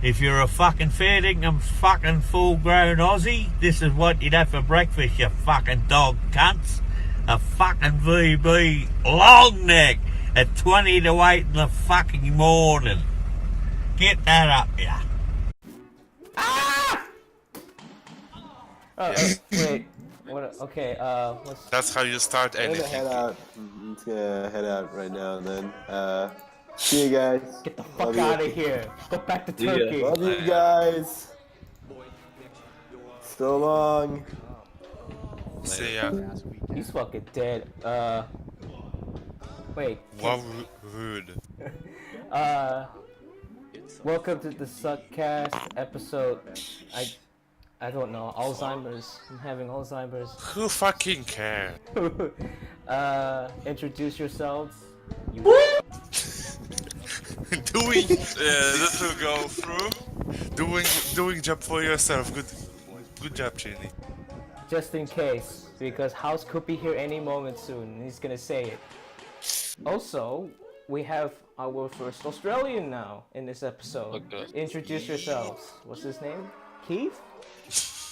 If you're a fucking fair dinkum fucking full-grown Aussie, this is what you'd have for breakfast, you fucking dog cunts. A fucking VB long neck at 20 to 8 in the fucking morning. Get that up, yeah. Ah! Wait. What? Okay. That's how you start I'm anything. gonna head out. I'm just gonna head out right now and then. See you guys. Get the fuck out of here. Go back to Turkey. Love you guys. So long. See ya. He's fucking dead. Wait. Wow, rude. Welcome to the Suckcast episode. I don't know. Alzheimer's. I'm having Alzheimer's. Who fucking cares? Introduce yourselves. You. This will go through. Doing job for yourself. Good job, Chinny. Just in case, because House could be here any moment soon, and he's gonna say it. Also, we have our first Australian now in this episode. Okay. Introduce yourselves. What's his name? Keith?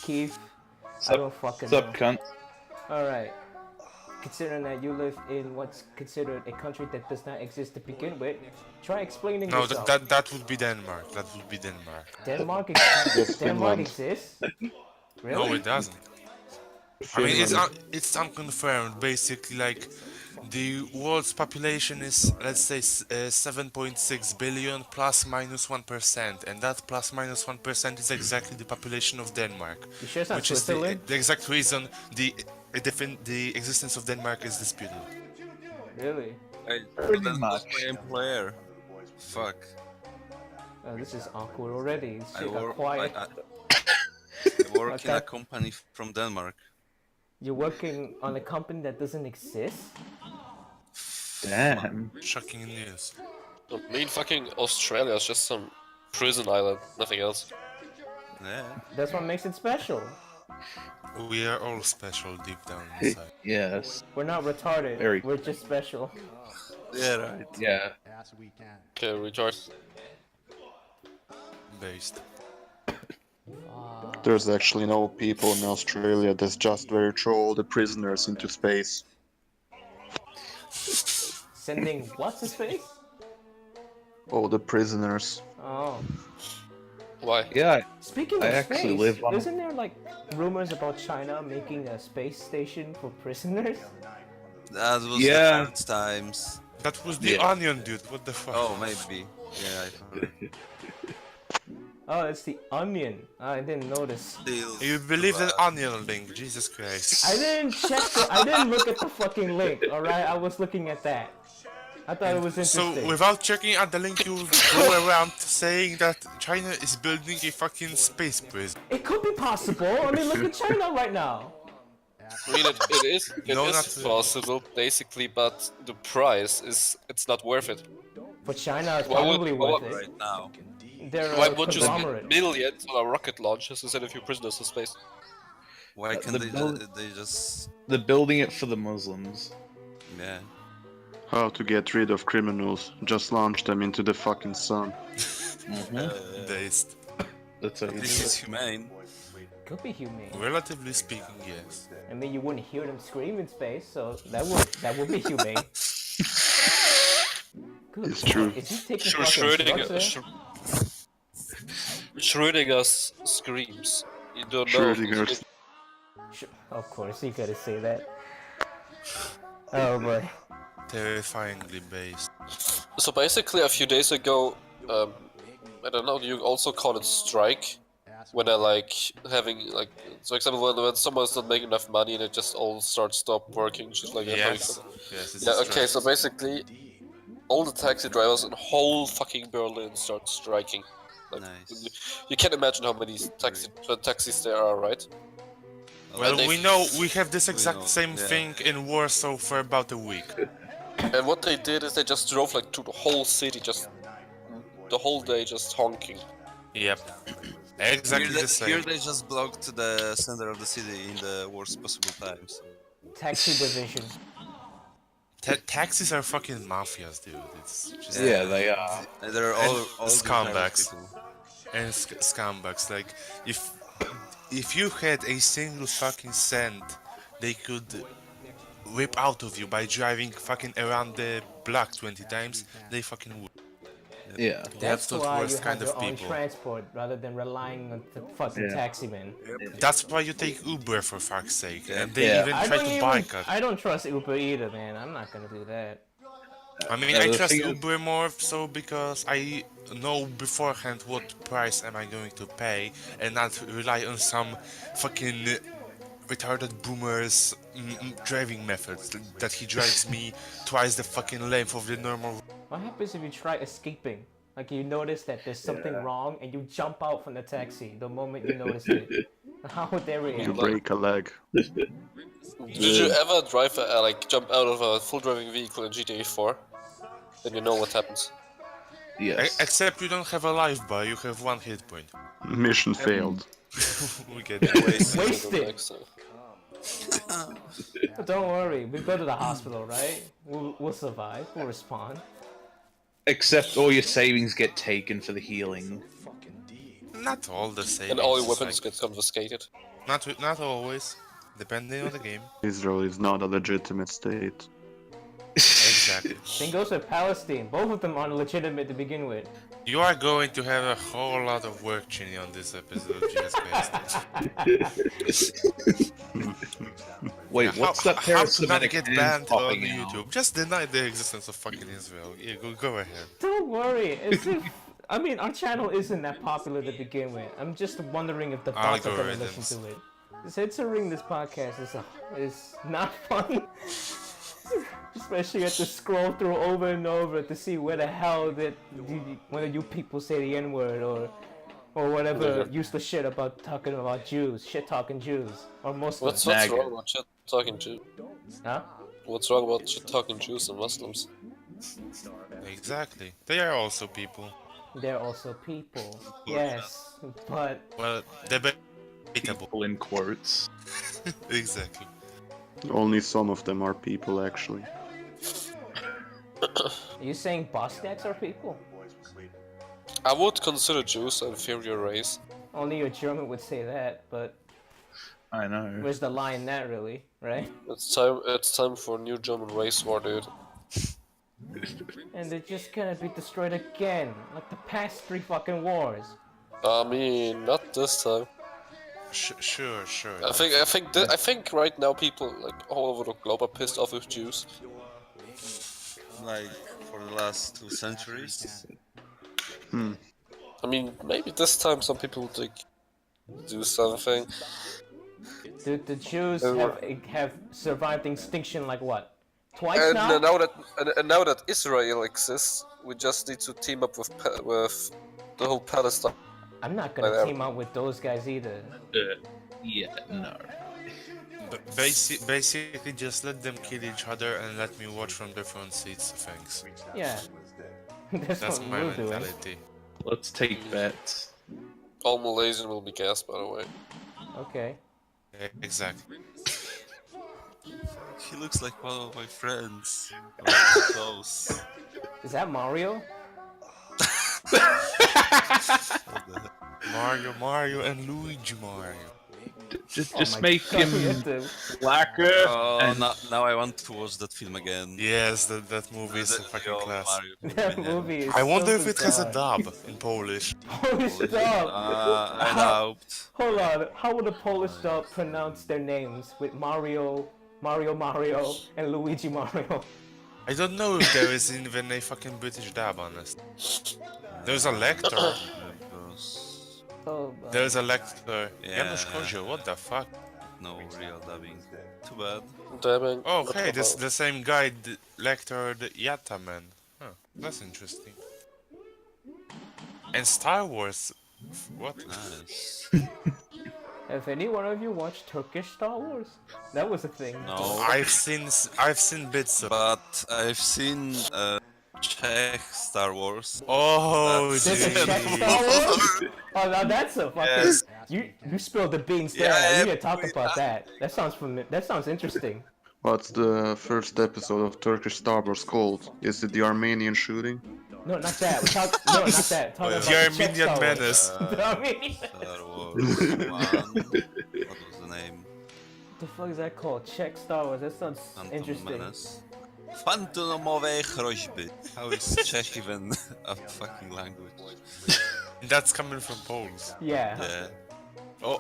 Keith. I don't fucking know. Sup, cunt? Alright. Considering that you live in what's considered a country that does not exist to begin with, try explaining No, yourself. that would be Denmark. That would be Denmark. Denmark exists? Denmark exists? Really? No, it doesn't. I mean, it's unconfirmed. Basically, like the world's population is, let's say, 7.6 billion plus minus 1%, and that plus minus 1% is exactly the population of Denmark. You sure it's not Which is Switzerland? the exact reason the existence of Denmark is disputed. Really? Hey, Pretty that's much. my employer. Fuck. Oh, this is awkward already. This I shit got work, quiet. I work in a Okay. company from Denmark. You're working on a company that doesn't exist? Damn. Shocking news. I mean, fucking Australia is just some prison island, nothing else. Yeah. That's what makes it special. We are all special deep down inside. Yes. We're not retarded. Very. We're just special. Yeah, right. Yeah. Okay, retard. Based. There's actually no people in Australia that's just where you throw all the prisoners into space. Sending what to space? All the prisoners. Oh. Why? Yeah. Speaking I of actually space, live on- isn't there like rumors about China making a space station for prisoners? That was Yeah. the first times. That was the Yeah. onion dude. What the fuck? Oh, maybe. Yeah, I heard. Oh, it's the Onion. I didn't notice. Still. You believe that onion link? Jesus Christ. I didn't check I didn't look at the fucking link, alright? I was looking at that. I thought it was interesting. So without checking at the link, you go around saying that China is building a fucking space prison. It could be possible. I mean, look at China right now. I mean, it is No, not really. possible, basically, but the price it's not worth it. For China, it's Why would- probably why worth would- it. Right now. They're Why a would you spend conglomerate. millions on a rocket launcher to send a few prisoners to space? Why can't the they, build- they just... They're building it for the Muslims. Yeah. How to get rid of criminals? Just launch them into the fucking sun. Based. That's how you This do is it. humane. Could be humane. Relatively speaking, yes. I mean, you wouldn't hear them scream in space, so that would be humane. Good It's true. God, is he taking Schrödinger, fucking drugs Schrödinger's screams. You don't know. Schrödinger's. Of course, you gotta say that. Oh boy. Terrifyingly based. So basically, a few days ago, I don't know. You also call it strike when they're like having like, for example, when someone's not making enough money and it just all stop working, just like that. Yes. Yes, it's Yeah. a Okay. strike. So basically, all the taxi drivers in whole fucking Berlin start striking. Like, Nice. you can't imagine how many taxis there are, right? Well, they- we know we have this exact know, same yeah. thing in Warsaw for about a week. And what they did is they just drove like through the whole city, just the whole day, just honking. Yep. Exactly the Here same. they just blocked the center of the city in the worst possible times. Taxi division. Taxis are fucking mafias, dude. It's just Yeah, they are. And they're all scumbags. people. and scumbags. Like, if you had a single fucking cent, they could whip out of you by driving fucking around the block 20 times. They fucking would. Yeah. The That's absolute why you worst have kind your of own people. transport rather than relying on the fucking Yeah. taxi man. That's why you take Uber, for fuck's sake. And they Yeah. even I try don't to even. bike us. I don't trust Uber either, man. I'm not gonna do that. I mean, No, I the trust thing is- Uber more so because I know beforehand what price am I going to pay and not rely on some fucking retarded boomer's driving methods that he drives me twice the fucking length of the normal. What happens if you try escaping? Like you notice that there's something wrong and you jump out from the taxi the moment you notice it. How would they You react? break a leg. Did you ever drive like jump out of a full driving vehicle in GTA 4? Then you know what happens. Yes. Except you don't have a life bar, you have one hit point. Mission failed. We get it. Wasted. Next time. Don't worry, we go to the hospital, right? We'll survive. We'll respond. Except all your savings get taken for the healing. Not all the same. And all your weapons get confiscated. Not always, depending on the game. Israel is not a legitimate state. Exactly. Same goes with Palestine. Both of them aren't legitimate to begin with. You are going to have a whole lot of work, Chinny, on this episode. Jesus Christ. Wait, what's that How to not parasemitic get hand banned on popping out? YouTube? Just deny the existence of fucking Israel. Yeah, go ahead. Don't worry. As if, I mean, our channel isn't that popular to begin with. I'm just wondering if the bots are gonna listen Algorithms. to it. Censoring this podcast is not fun. Especially you have to scroll through over and over to see where the hell one of you people say the N-word or whatever useless shit about talking about Jews, shit talking Jews or Muslims. What's wrong about shit talking Jews? Huh? What's wrong about shit talking Jews and Muslims? Exactly. They are also people. They're also people. Yes, but Well, debatable. People in quotes. Exactly. Only some of them are people, actually. are you saying Bosniaks are people? I would consider Jews an inferior race. Only a German would say that, but I know. where's the line in that really, right? It's time for a new German race war, dude. And they're just gonna be destroyed again, like the past 3 fucking wars. I mean, not this time. Sure. I think right now people like all over the globe are pissed off with Jews. Like for the last 2 centuries. I mean, maybe this time some people would like do something. Dude, the Jews have survived extinction like what? Twice And now? now that Israel exists, we just need to team up with the whole Palestine. I'm not gonna team up with those guys either. Yeah, no. But basically, just let them kill each other and let me watch from different seats. Thanks. Yeah. That's That's what my we're doing. mentality. Let's take bets. All Malaysian will be gassed, by the way. Okay. Exactly. He looks like one of my friends. Close. Is that Mario? Mario, and Luigi Mario. Just my make God, him we have to- blacker. Oh, and now I want to watch that film again. Yes, that movie is a fucking Yo, class. Mario. That movie is I wonder so if it has a bizarre. dub in Polish. Polish dub! I hoped. Hold on, how would a Polish dub pronounce their names with Mario, and Luigi Mario? I don't know if there is even a fucking British dub, honest. There's a lector. Oh, There's a lector. Yeah. Janusz Kozio, what the fuck? No real dubbing. Too bad. Dabbing. Oh, hey, this the same guy lectured Yataman. Huh, that's interesting. And Star Wars. What? Nice. Have any one of you watched Turkish Star Wars? That was a thing. No, I've seen bits of. but I've seen Czech Star Wars. Oh, There's a dude. Czech Star Wars? Oh, now that's a fucking... Yes. You spilled the beans there. Yeah, We need to talk about that. That sounds interesting. What's the first episode of Turkish Star Wars called? Is it the Armenian shooting? No, not that. No, not that. Talking about The the Czech Armenian Star Wars. menace. The Armenian. Star Wars 1. What was the name? What the fuck is that called? Czech Star Wars. That sounds Phantom interesting. Menace. Fantomowe groźby. How is Czech even a fucking language? That's coming from Poles. Yeah. Yeah.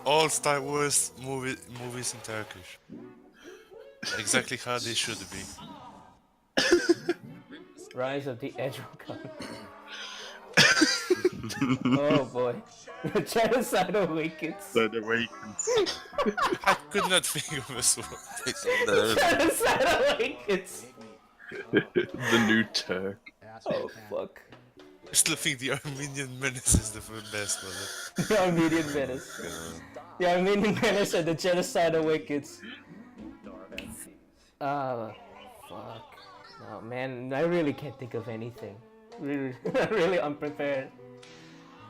All Star Wars movies in Turkish. Exactly how they should be. Rise of the Edgerugun. Oh boy. The genocide awakens. The Awakens. I could not think of a sword. Genocide awakens. The new Turk. Oh fuck. I still think the Armenian menace is the best one. The Armenian menace. The Armenian menace and the genocide awakens. Fuck. No man, I really can't think of anything. Really unprepared.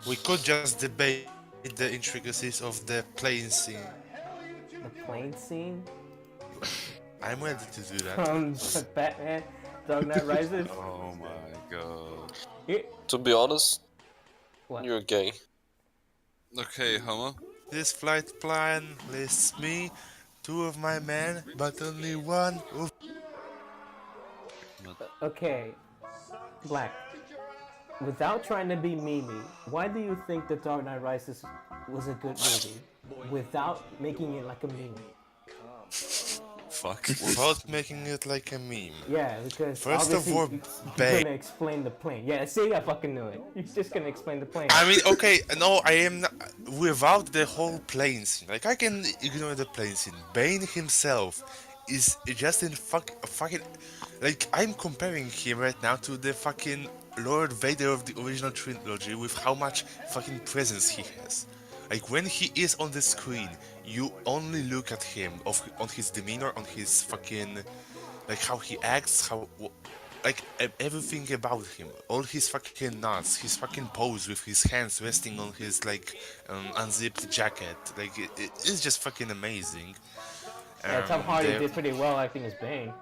We could just debate the intricacies of the plane scene. The plane scene? I'm ready to do that. Batman, Dark Knight Rises. Oh my god. To be honest, What? you're gay. Okay, Homo. This flight plan lists me, 2 of my men, but only 1 of... Okay, Black. Without trying to be memey, why do you think The Dark Knight Rises was a good movie? Without making it like a meme. Fuck. Without making it like a meme. Yeah, because First of obviously all, you're Bane. gonna explain the plane. Yeah, see, I fucking knew it. You're just gonna explain the plane. I mean, okay, no, I am not, without the whole plane scene. Like, I can ignore the plane scene. Bane himself is just in fucking... Like, I'm comparing him right now to the fucking Lord Vader of the original trilogy with how much fucking presence he has. Like, when he is on the screen, you only look at him, on his demeanor, on his fucking... Like, how he acts, like, everything about him. All his fucking nods, his fucking pose with his hands resting on his, like, unzipped jacket. Like, it's just fucking amazing. Yeah, Tom Hardy the- did pretty well acting as Bane.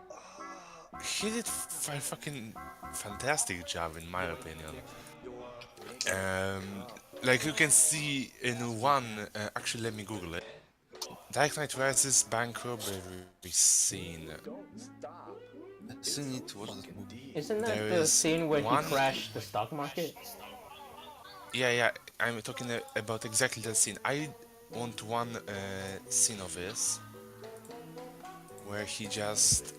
He did a fucking fantastic job, in my opinion. Like you can see in one, actually let me Google it. Dark Knight Rises bank robbery scene. I still need to watch that movie. Isn't that There the is scene where one- he crashed the stock market? Yeah, I'm talking about exactly that scene. I want one scene of this where he just...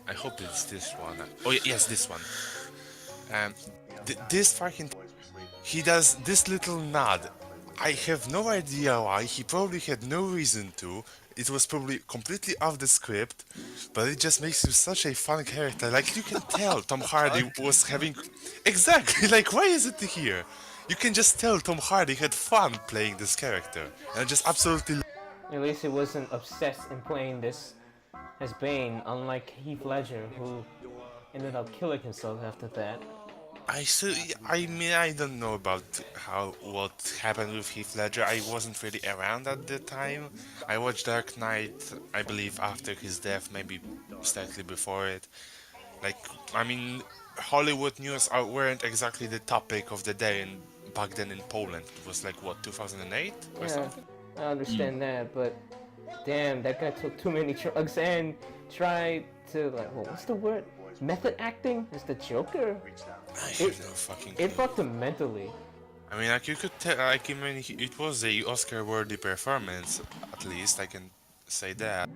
I hope it's this one. Oh yes, this one. This fucking... He does this little nod. I have no idea why. He probably had no reason to. It was probably completely off the script, but it just makes him such a fun character. Like, you can tell Tom Hardy was having... Exactly, like, why is it here? You can just tell Tom Hardy had fun playing this character. And just absolutely... At least he wasn't obsessed in playing this as Bane, unlike Heath Ledger, who ended up killing himself after that. I mean, I don't know about what happened with Heath Ledger. I wasn't really around at the time. I watched Dark Knight, I believe, after his death, maybe slightly before it. Like, I mean, Hollywood news weren't exactly the topic of the day back then in Poland. It was like, what, 2008 or Yeah, something? I understand that, but damn, that guy took too many drugs and tried to, like, well, what's the word? Method acting as the Joker? I have no fucking clue. It fucked him mentally. I mean, like, you could tell, like, I mean, it was a Oscar-worthy performance, at least, I can say that.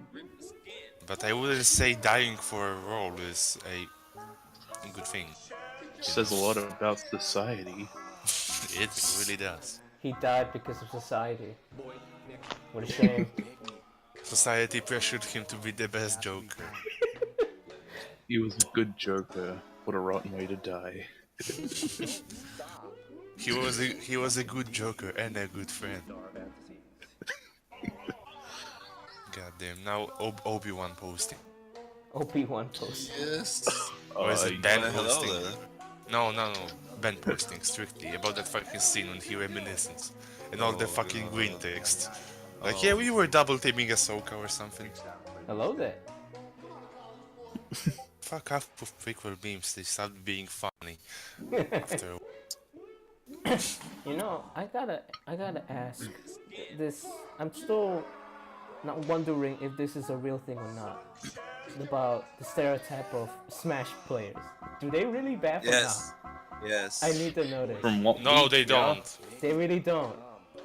But I wouldn't say dying for a role is a good thing. Says a lot about society. It really does. He died because of society. What a shame. Society pressured him to be the best Joker. He was a good Joker. What a rotten way to die. He was a good Joker and a good friend. Goddamn! Now Obi-Wan posting. OP1 post. Yes. Or is it Ben Hello posting? there. No. Ben posting strictly about that fucking scene when he reminiscence and all the fucking green text. Like, yeah, we were double teaming Ahsoka or something. Hello there. Fuck off with prequel memes. They stopped being funny after. You know, I gotta ask this. I'm still not wondering if this is a real thing or not. About the stereotype of Smash players. Do they really bad or Yes. not? Yes. I need to know this. From what? No, they yeah. don't. They really don't.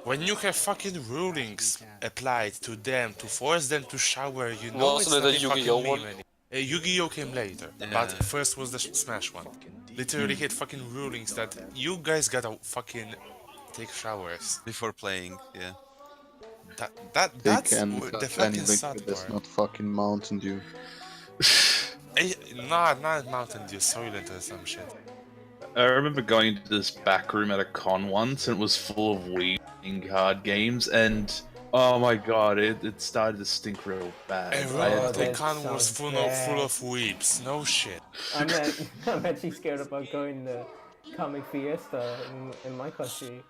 When you have fucking rulings applied to them to force them to shower, you know it's Wasn't not it a a fucking Yu-Gi-Oh meme one? anymore. Yu-Gi-Oh came later, but Yeah. first was the Smash one. Literally had fucking rulings that you guys gotta fucking take showers. Before playing, yeah. They That's can the cut fucking any sad liquid that's part. not fucking Mountain Dew. Not Mountain Dew, Soylent or some shit. I remember going to this back room at a con once, and it was full of Wii card games, and oh my god, it started to stink real bad. I had The that con was sounds full bad. of weeps. No shit. I'm actually scared about going to Comic Fiesta in my country.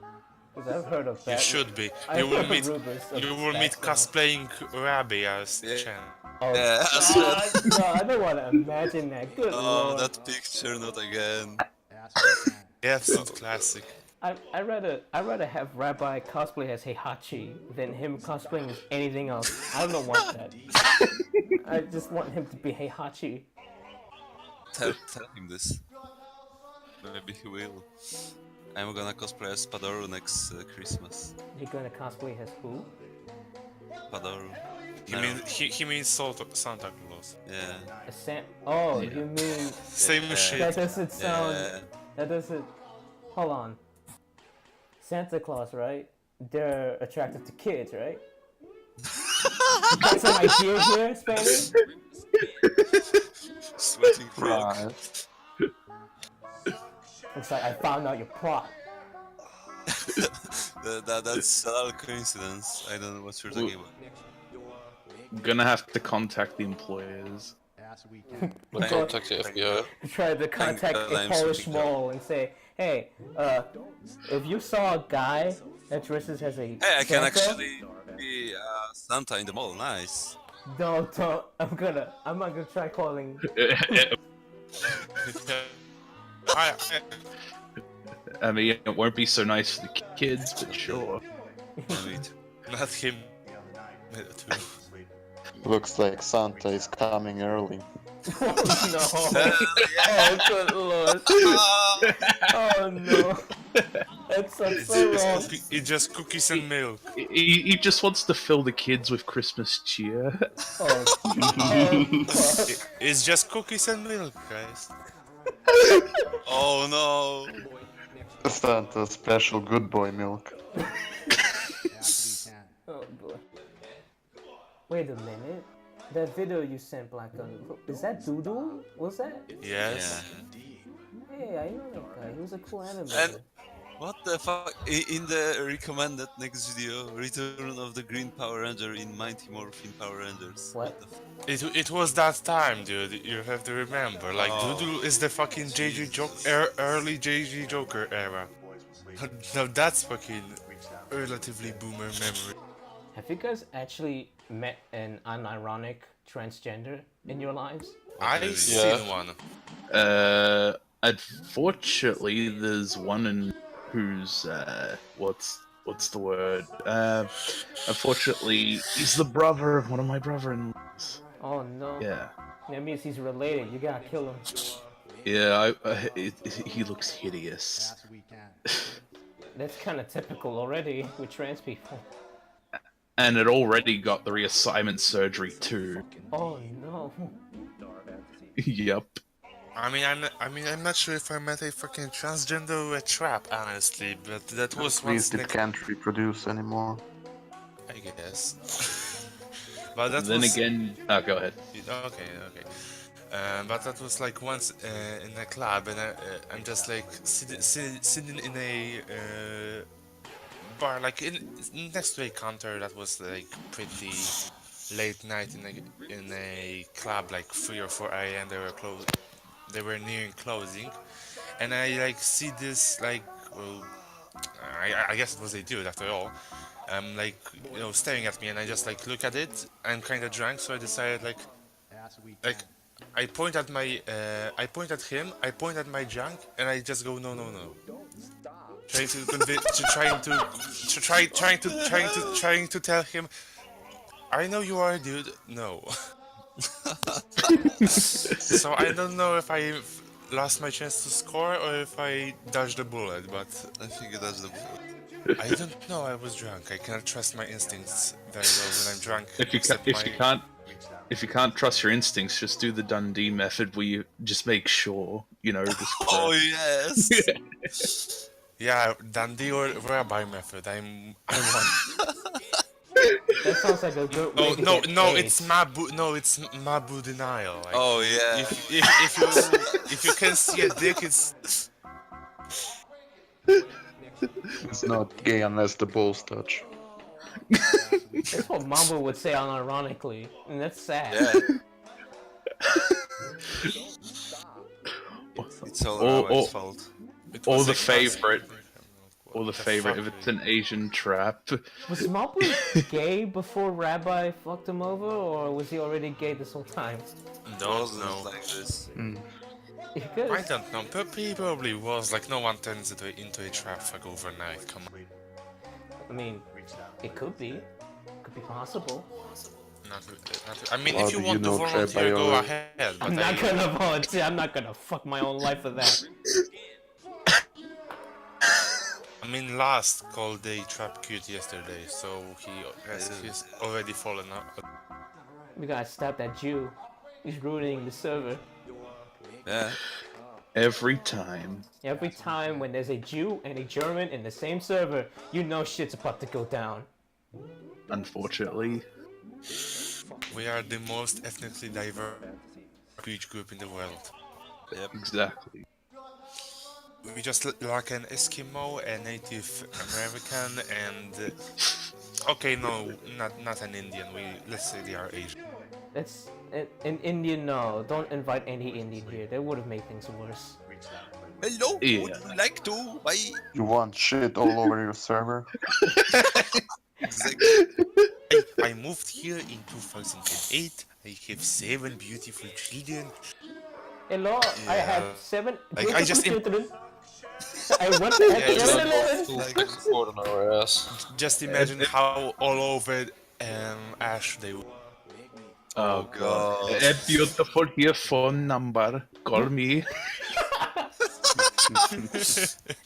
Because I've heard of that. You should be. I You will heard meet. rumors of You will meet that now. cosplaying Rabbi as Yeah. Chen. Oh, Yeah, God, no, I don't want to imagine that. Good Oh, lord. that picture, not again. Yeah, absolute classic. I'd rather have Rabbi cosplay as Heihachi than him cosplaying as anything else. I don't want that. I just want him to be Heihachi. Tell him this. Maybe he will. I'm gonna cosplay as Padoru next Christmas. You're gonna cosplay as who? Padoru. He means Santa Claus. Yeah. A Oh, you mean Same Yeah. shit. that doesn't sound. Yeah. That doesn't. Hold on. Santa Claus, right? They're attracted to kids, right? You got some idea here, Spanish? Sweating frog. Right. Looks like I found out your plot. That's a lot of coincidence. I don't know what you're talking about. gonna have to contact the employers. We'll contact the FBI. Try to contact God a I'm Polish speaking mall and say, hey, if you saw a guy that dresses as a Hey, I can Santa, actually be Santa in the mall. Nice. don't. I'm not gonna try calling. I mean, it won't be so nice for the kids, but sure. I mean, Not him. Too. Looks like Santa is coming early. Oh no! Oh good lord! Oh no! That's so wrong. It's just cookies and milk. He just wants to fill the kids with Christmas cheer. Oh, fuck. It's just cookies and milk, guys. oh no. Santa special good boy milk. Oh boy. Wait a minute. That video you sent, Blackgun, is that Doodle? Was that? Yes. Hey, I know that guy. He was a cool animator. And what the fuck? In the recommended next video, Return of the Green Power Ranger in Mighty Morphin Power Rangers. What? the It was that time, dude. You have to remember. Like, Oh. Doodle is the fucking JG Joker, early JG Joker era. Now that's fucking relatively boomer memory. Have you guys actually met an unironic transgender in your lives? I've seen one. Unfortunately, there's one in who's what's the word? Unfortunately, he's the brother of one of my brother-in-laws. Oh no. Yeah. That means he's related. You gotta kill him. Yeah, he looks hideous. That's kind of typical already with trans people. And it already got the reassignment surgery too. Oh no. Yep. I mean, I'm not sure if I met a fucking transgender or a trap, honestly, but that was At once least it can't reproduce anymore. I guess. But that Then was... again, go ahead. Okay. But that was like once in a club, and I'm just like sitting in a bar, like next to a counter that was like pretty late night in a club, like 3 or 4 a.m. They were nearing closing, and I like see this like, well, I guess it was a dude after all. Like, staring at me, and I just like look at it. I'm kind of drunk, so I decided like I point at my, I point at him, I point at my junk, and I just go no. Trying to trying to tell him, I know you are a dude. No. So I don't know if I lost my chance to score or if I dodged the bullet, but I think it does the bullet. I don't know. I was drunk. I cannot trust my instincts very well when I'm drunk. If you can't trust your instincts, just do the Dundee method where you just make sure, just Oh yes. Yeah, Dundee or Rabbi method. I won. That sounds like a good way to get it's AIDS. Mabu denial. Like, Oh yeah. if you can see a dick, it's It's not gay unless the balls touch. That's what Mambo would say unironically, and that's sad. Yeah. It's all Rabbi's fault. or the favorite. Or the favorite if it's an Asian trap. Was Mambo gay before Rabbi fucked him over, or was he already gay this whole time? don't know. Like this. Because I don't know. He probably was. Like, no one turns it into a trap fuck overnight. Come on. I mean, it could be. Could be possible. I mean, How if you do want you to know volunteer, Trey go Bayola? ahead. But I'm not gonna volunteer. I'm not gonna fuck my own life for that. I mean, Last called a trap cute yesterday, so he's already fallen up. We gotta stop that Jew. He's ruining the server. Yeah. Every time. Every time when there's a Jew and a German in the same server, you know shit's about to go down. Unfortunately. We are the most ethnically diverse beach group in the world. Yep. Exactly. We just like an Eskimo, a Native American, and okay, no, not an Indian. Let's say they are Asian. That's an Indian. No, don't invite any Indian here. That would have made things worse. Hello. Yeah. Would you like to? Why? You want shit all over your server? Exactly. I moved here in 2008. I have 7 beautiful children. Hello, I Yeah. have 7 Like, I just children. I want to have Yeah, just children. like- Support on our ass. Just imagine how all over Ash they would. Oh God. A beautiful here phone number. Call me.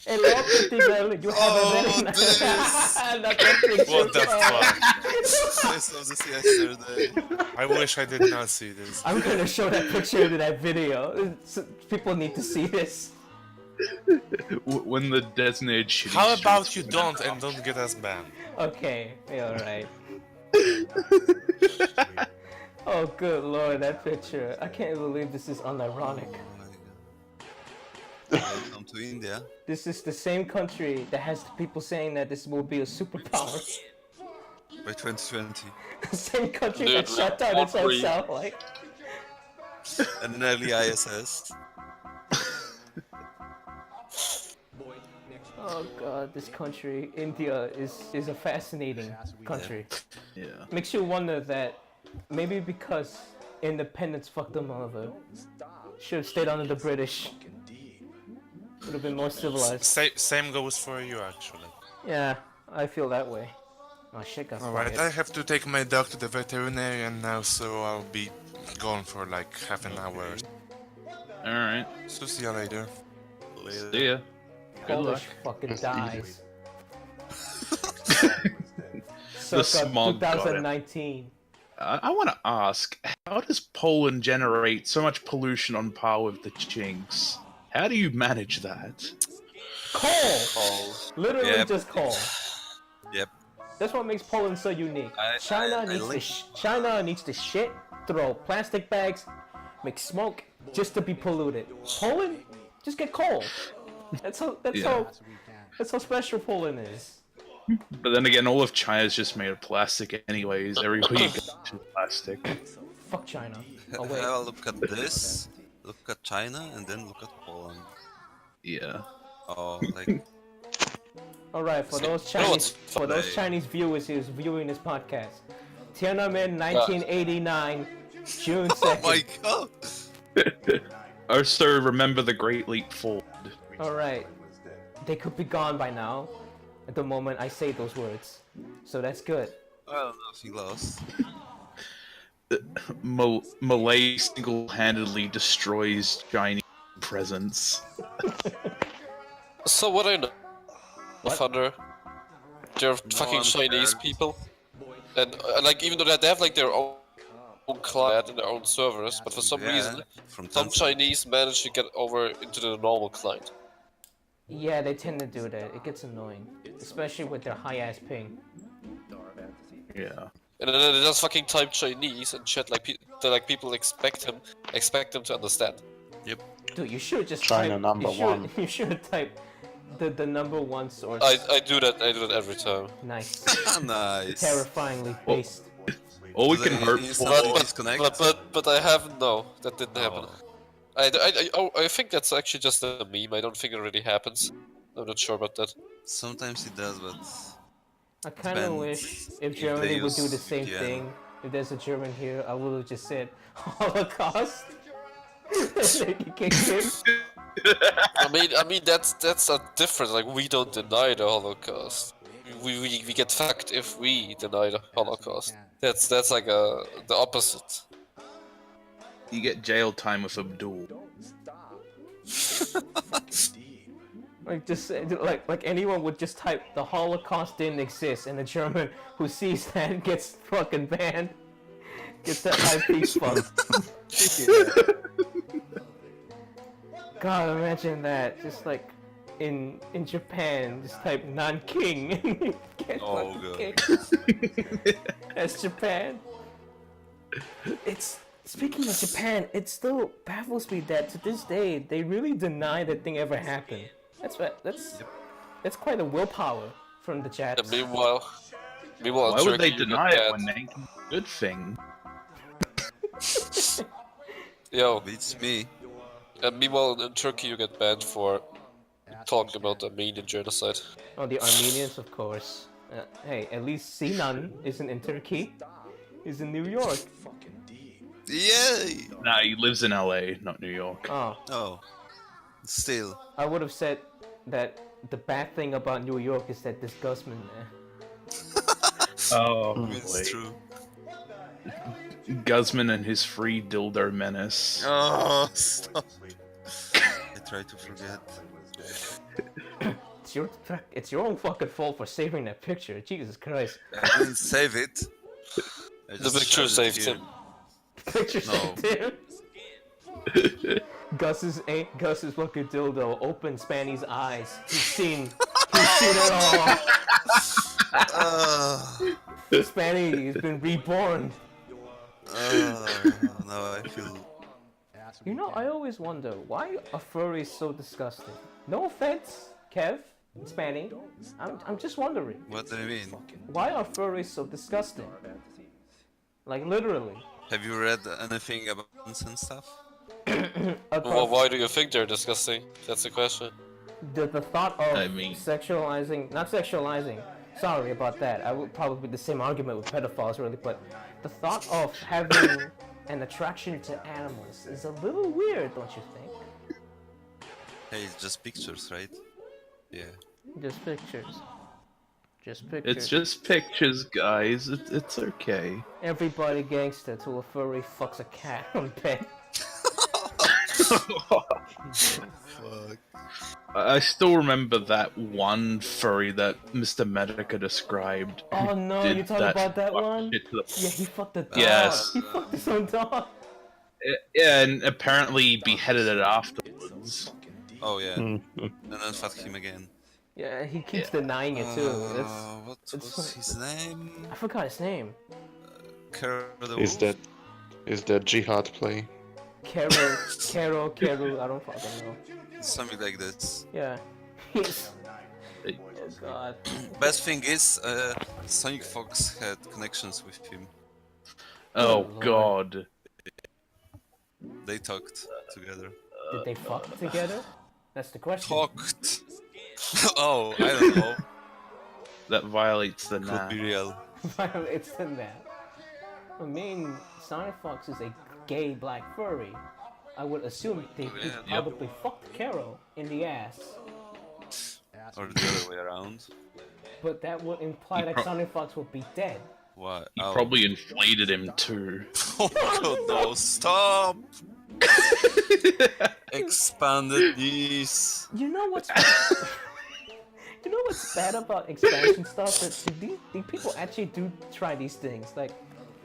Hello, pretty girl. You have a very nice. Not that picture. What the fuck? I saw this yesterday. I wish I did not see this. I'm gonna show that picture to that video. People need to see this. When the designated shitty How about streets you went don't up. and don't get us banned? Okay, yeah, alright. Oh, good lord, that picture. I can't believe this is unironic. Welcome to India. This is the same country that has people saying that this will be a superpower. By 2020. The same country Dude, that shut down its own Audrey. satellite. And an early ISS. Oh god, this country, India, is a fascinating country. Yeah. Makes you wonder that maybe because independence fucked them over, should have stayed under the British. Would have been more civilized. Same goes for you, actually. Yeah, I feel that way. Oh shit, got Alright, quiet. I have to take my dog to the veterinarian now, so I'll be gone for like half an hour. Alright. So see you later. See ya. Good luck. Polish fucking dies. The Circa smog got it. 2019. I want to ask, how does Poland generate so much pollution on par with the Chinks? How do you manage that? Coal! Literally Yep. just coal. Yep. That's what makes Poland so unique. China needs to shit, throw plastic bags, make smoke just to be polluted. Poland, just get coal. That's how special Poland is. But then again, all of China's just made of plastic anyways. Everybody gets plastic. Fuck China. Oh wait. Have a look at this. Look at China and then look at Poland. Yeah. Oh, like Alright, for those You know what's Chinese funny? Chinese viewers who's viewing this podcast. Tiananmen 1989, June 2nd. oh my god! Oh, sir, remember the Great Leap Forward. Alright. They could be gone by now, at the moment I say those words. So that's good. Well, nothing lost. Malay single-handedly destroys Chinese presence. So what I know, Thunder, they're fucking one Chinese cares. people, and like even though they have like their own client and their own servers, but for some reason, from some Tencent. Chinese manage to get over into the normal client. Yeah, they tend to do that. It gets annoying. Especially with their high-ass ping. Yeah. And then they just fucking type Chinese and shit like people expect them to understand. Yep. Dude, you should just China type, number one. You should type the number one source. I do that every time. Nice. Nice. Terrifyingly based. All we Do can they hope instantly for... disconnect? But I haven't. No, that didn't happen. Oh. I think that's actually just a meme. I don't think it really happens. I'm not sure about that. Sometimes it does, but I kind of wish depends if if Germany they would do use the same VPN. thing. If there's a German here, I would have just said Holocaust. They can kick him. I mean that's a difference. Like we don't deny the Holocaust. We get fucked if we deny the Holocaust. That's like the opposite. You get jail time with Abdul. Like just like anyone would just type the Holocaust didn't exist, and the German who sees that gets fucking banned. Gets that IP fucked. God, imagine that. Just like in Japan, just type Nanking. Get Oh, fucking God. kicked. That's Japan. It's speaking of Japan, it still baffles me that to this day they really deny that thing ever happened. That's quite a willpower from the Jats. And meanwhile, Why would they Turkey, you deny get it when banned. Nanking's a good thing? Yo, beats me. and meanwhile in Turkey you get banned for talking about Armenian genocide. Oh, the Armenians, of course. Hey, at least Sinan isn't in Turkey. He's in New York. Yay! Nah, he lives in LA, not New York. Oh, Oh, still. I would have said that the bad thing about New York is that this Guzman, man. Oh, It's true. Guzman and his free dildo menace. Oh, stop. I try to forget. It's your own fucking fault for saving that picture. Jesus Christ. I didn't save it. I The just picture showed it saved here. him. Picture No. saved him. Gus's fucking dildo opened Spanny's eyes. He's seen it all. Spanny has been reborn. Now I feel. You know, I always wonder why a furry is so disgusting. No offense, Kev, Spanny. I'm just wondering. What do you mean? Why are furries so disgusting? Like literally. Have you read anything about and stuff? Well, why do you think they're disgusting? That's the question. The thought of I mean- not sexualizing. Sorry about that. I would probably the same argument with pedophiles, really. But the thought of having an attraction to animals is a little weird, don't you think? Hey, it's just pictures, right? Yeah. Just pictures. Just pictures. It's just pictures, guys. It's okay. Everybody gangster till a furry fucks a cat on bed. Fuck. I still remember that one furry that Mr. Medica described. Oh no, did you talking about that fuck one? shit to the- Yeah, he fucked the dog. Yes. He fucked his own dog. Yeah, and apparently beheaded it afterwards. Oh yeah. And then fuck him again. Yeah, he keeps denying it too. What it's was his name? I forgot his name. Is that jihad play? Carol, I don't fucking know. Something like this. Yeah. He's... Oh god. Best thing is, Sonic Fox had connections with him. Oh Lord. god. They talked together. Did they fuck together? That's the question. Talked. Oh, I don't know. That violates the Could nah. be real. It's in that. I mean, Sonic Fox is a gay black furry. I would assume he probably fucked Carol in the ass. Or the other way around. But that would imply that Clusterfuck would be dead. What? He Oh. probably inflated him too. Oh god, no, stop! Expanded these. You know what's you know what's bad about expansion stuff? That these people actually do try these things. Like,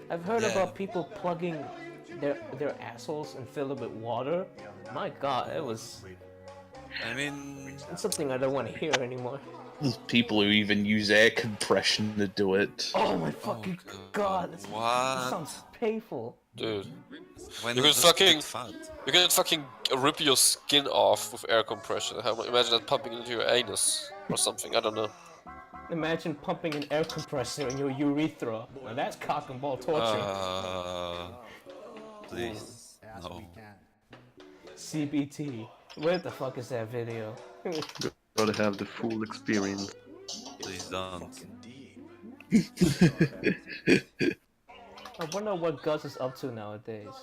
I've heard about people plugging their assholes and fill it with water. My god, it was... I mean... It's something I don't want to hear anymore. There's people who even use air compression to do it. Oh my fucking god, that sounds painful. Dude. When You can fucking rip your skin off with air compression. Imagine that pumping into your anus or something, I don't know. Imagine pumping an air compressor in your urethra. Now that's cock and ball torture. Please. No. CBT. Where the fuck is that video? Gotta have the full experience. Please don't. I wonder what Gus is up to nowadays.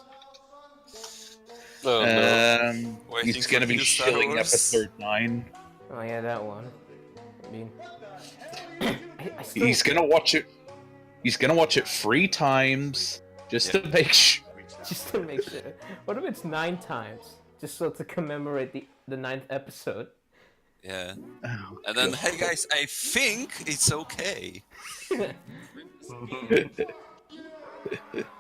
He's gonna be shilling episode 9. Oh yeah, that one. I mean, I still... He's gonna watch it. He's gonna watch it 3 times just to make sure. Just to make sure. What if it's 9 times? Just so to commemorate the 9th episode. Yeah. Oh, And then, hey guys, I think it's okay.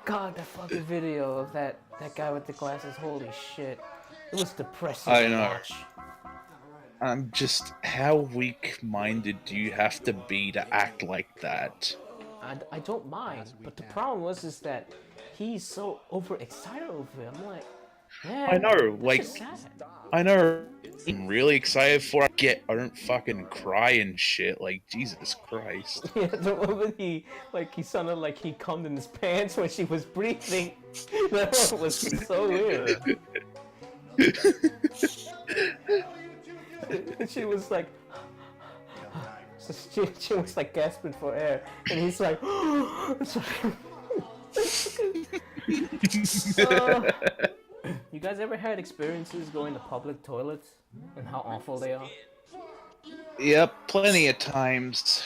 God, that fucking video of that guy with the glasses, holy shit. It was depressing I to know. watch. I'm just, how weak-minded do you have to be to act like that? I don't mind, but the problem is that he's so overexcited over it. I'm like, man, I know, that's like, just sad. I know, I'm really excited for it. I don't fucking cry and shit, like, Jesus Christ. Yeah, the moment he sounded like he cummed in his pants when she was breathing. That one was so weird. She was like, so she was like gasping for air, and he's like, you guys ever had experiences going to public toilets and how awful they are? Yep, plenty of times.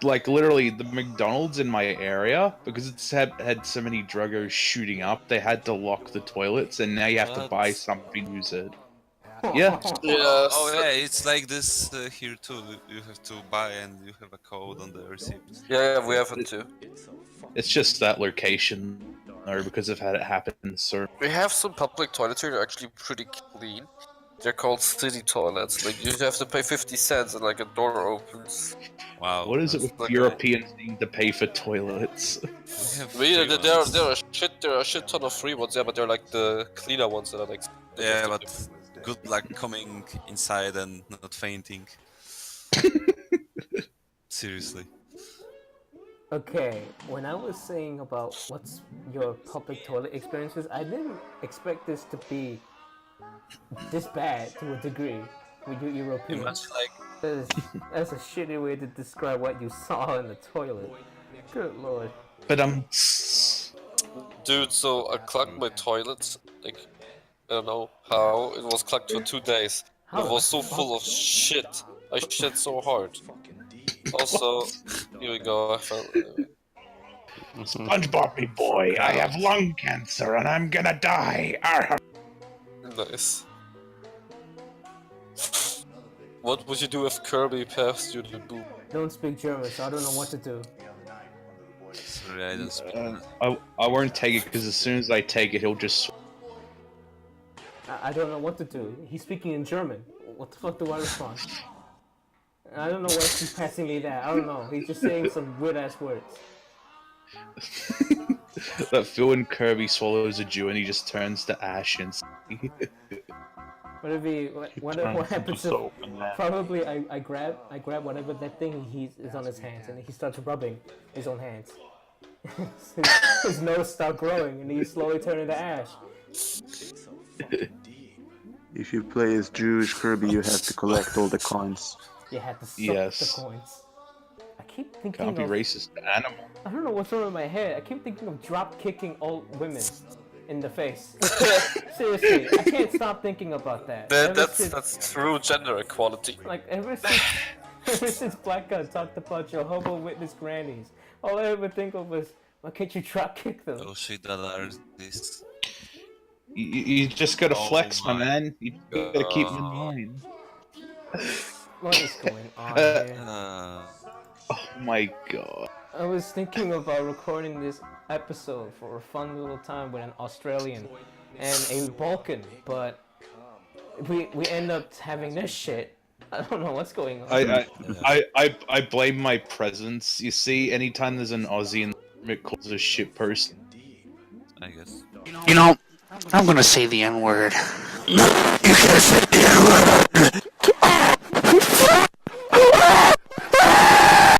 Like, literally, the McDonald's in my area, because it's had so many druggos shooting up, they had to lock the toilets, and now you have to buy something to use it. Yeah. Yes. Oh yeah, it's like this here too. You have to buy and you have a code on the receipt. Yeah, we have it too. It's just that location, or because I've had it happen, so... We have some public toilets here that are actually pretty clean. They're called city toilets. Like, you have to pay 50 cents and like a door opens. Wow. What is it with like Europeans needing to pay for toilets? There are a shit ton of free ones, yeah, but they're like the cleaner ones that are like... Yeah, but good luck coming inside and not fainting. Seriously. Okay, when I was saying about what's your public toilet experiences, I didn't expect this to be this bad to a degree with you Europeans. Much like That's a shitty way to describe what you saw in the toilet. Good lord. But Dude, so I clogged my toilet, like, I don't know how, it was clogged for 2 days. It was so full of shit. I shit so hard. Also, here we go, I found... SpongeBob, me boy, I have lung cancer and I'm gonna die. Arr. Nice. What would you do if Kirby passed you the boob? Don't speak German, so I don't know what to do. sorry, I don't speak. I won't take it because as soon as I take it, he'll just. I don't know what to do. He's speaking in German. What the fuck do I respond? I don't know why he's passing me that. I don't know. He's just saying some weird ass words. That Phil and Kirby swallows a Jew and he just turns to ash and. What if he? What happens if? Probably I grab whatever that thing is on his hands and he starts rubbing his own hands. his nose starts growing and he's slowly turning to ash. If you play as Jewish Kirby, you have to collect all the coins. You have to suck the coins. I keep thinking Can't be racist to animal. I don't know what's wrong with my head. I keep thinking of drop kicking old women in the face. Seriously, I can't stop thinking about that. That's true gender equality. Like ever since Blackgun talked about your hobo witness grannies, all I ever think of was, why can't you drop kick them? Oh shit, that are this. You just gotta flex, my man. You gotta keep in mind. What is going on here? Oh my god. I was thinking about recording this episode for a fun little time with an Australian and a Balkan, but we end up having this shit. I don't know what's going on. I blame my presence. You see, anytime there's an Aussie in it calls a shit person. I guess. You know, I'm gonna say the N-word. You can't say the N-word!